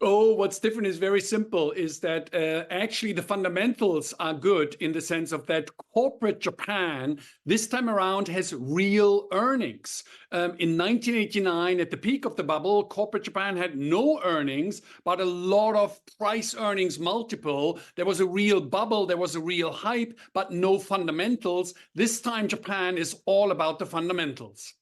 Oh, what's different is very simple, is that actually the fundamentals are good in the sense of that corporate Japan this time around has real earnings. In 1989, at the peak of the bubble, corporate Japan had no earnings, but a lot of price earnings multiple. There was a real bubble, there was a real hype, but no fundamentals. This time, Japan is all about the fundamentals.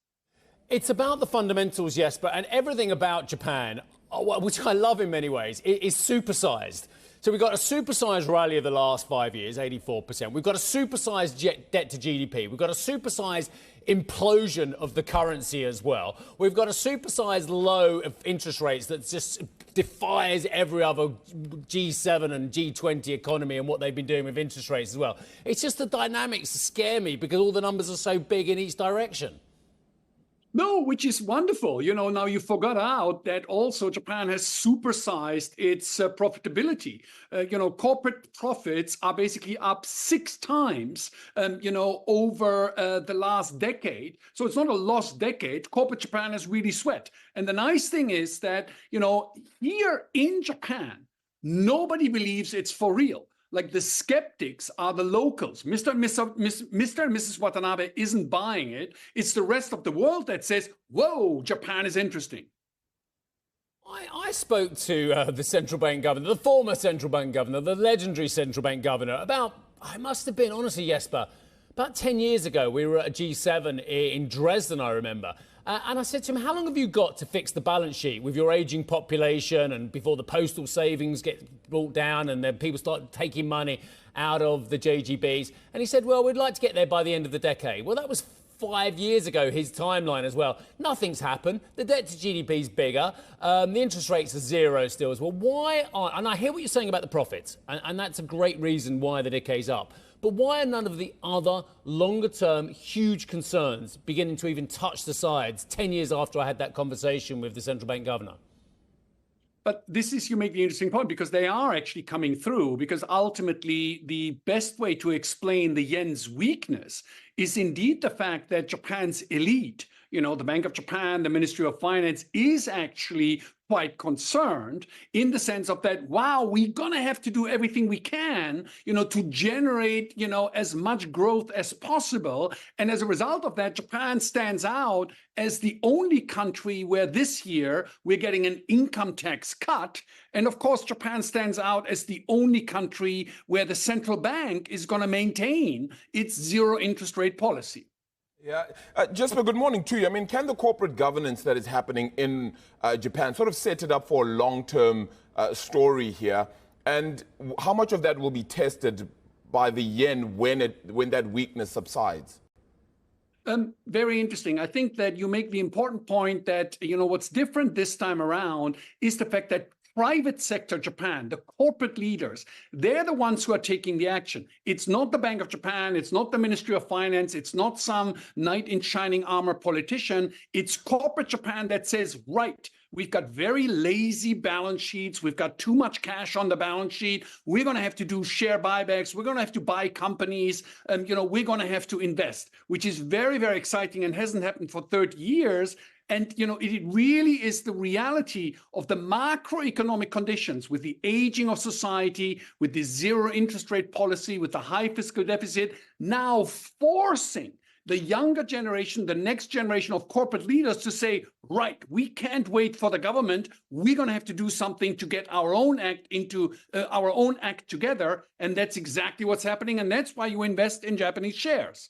It's about the fundamentals, Jesper, and everything about Japan, which I love in many ways, is supersized. So we've got a supersized rally of the last 5 years, 84%. We've got a supersized debt to GDP. We've got a supersized implosion of the currency as well. We've got a supersized low of interest rates that just defies every other G7 and G20 economy and what they've been doing with interest rates as well. It's just the dynamics scare me because all the numbers are so big in each direction. No, which is wonderful. Now you forgot out that also Japan has supersized its profitability. Corporate profits are basically up 6 times, over the last decade. So it's not a lost decade. Corporate Japan has really sweat. And the nice thing is that, here in Japan, nobody believes it's for real. Like the skeptics are the locals. Mr. and Mrs. Watanabe isn't buying it. It's the rest of the world that says, whoa, Japan is interesting. I spoke to the central bank governor, the former central bank governor, the legendary central bank governor, it must have been, honestly, Jesper, about 10 years ago. We were at a G7 in Dresden, I remember. And I said to him, how long have you got to fix the balance sheet with your ageing population and before the postal savings get brought down and then people start taking money out of the JGBs? And he said, well, we'd like to get there by the end of the decade. Well, that was 5 years ago, his timeline as well. Nothing's happened. The debt to GDP is bigger. The interest rates are zero still as well. And I hear what you're saying about the profits, and that's a great reason why the decay's up. But why are none of the other longer-term huge concerns beginning to even touch the sides 10 years after I had that conversation with the central bank governor? But you make the interesting point, because they are actually coming through, because ultimately the best way to explain the yen's weakness is indeed the fact that Japan's elite, the Bank of Japan, the Ministry of Finance, is actually quite concerned in the sense of that, wow, we're going to have to do everything we can, to generate, as much growth as possible. And as a result of that, Japan stands out as the only country where this year we're getting an income tax cut. And of course, Japan stands out as the only country where the central bank is going to maintain its zero interest rate policy. Yeah. Jesper, good morning to you. I mean, can the corporate governance that is happening in Japan sort of set it up for a long-term story here? And how much of that will be tested by the yen when that weakness subsides? Very interesting. I think that you make the important point that, what's different this time around is the fact that private sector Japan, the corporate leaders, they're the ones who are taking the action. It's not the Bank of Japan. It's not the Ministry of Finance. It's not some knight in shining armor politician. It's corporate Japan that says, right, we've got very lazy balance sheets. We've got too much cash on the balance sheet. We're going to have to do share buybacks. We're going to have to buy companies. We're going to have to invest, which is very, very exciting and hasn't happened for 30 years. And, it really is the reality of the macroeconomic conditions with the aging of society, with the zero interest rate policy, with the high fiscal deficit, now forcing the younger generation, the next generation of corporate leaders to say, right, we can't wait for the government. We're going to have to do something to get our own act together. And that's exactly what's happening. And that's why you invest in Japanese shares.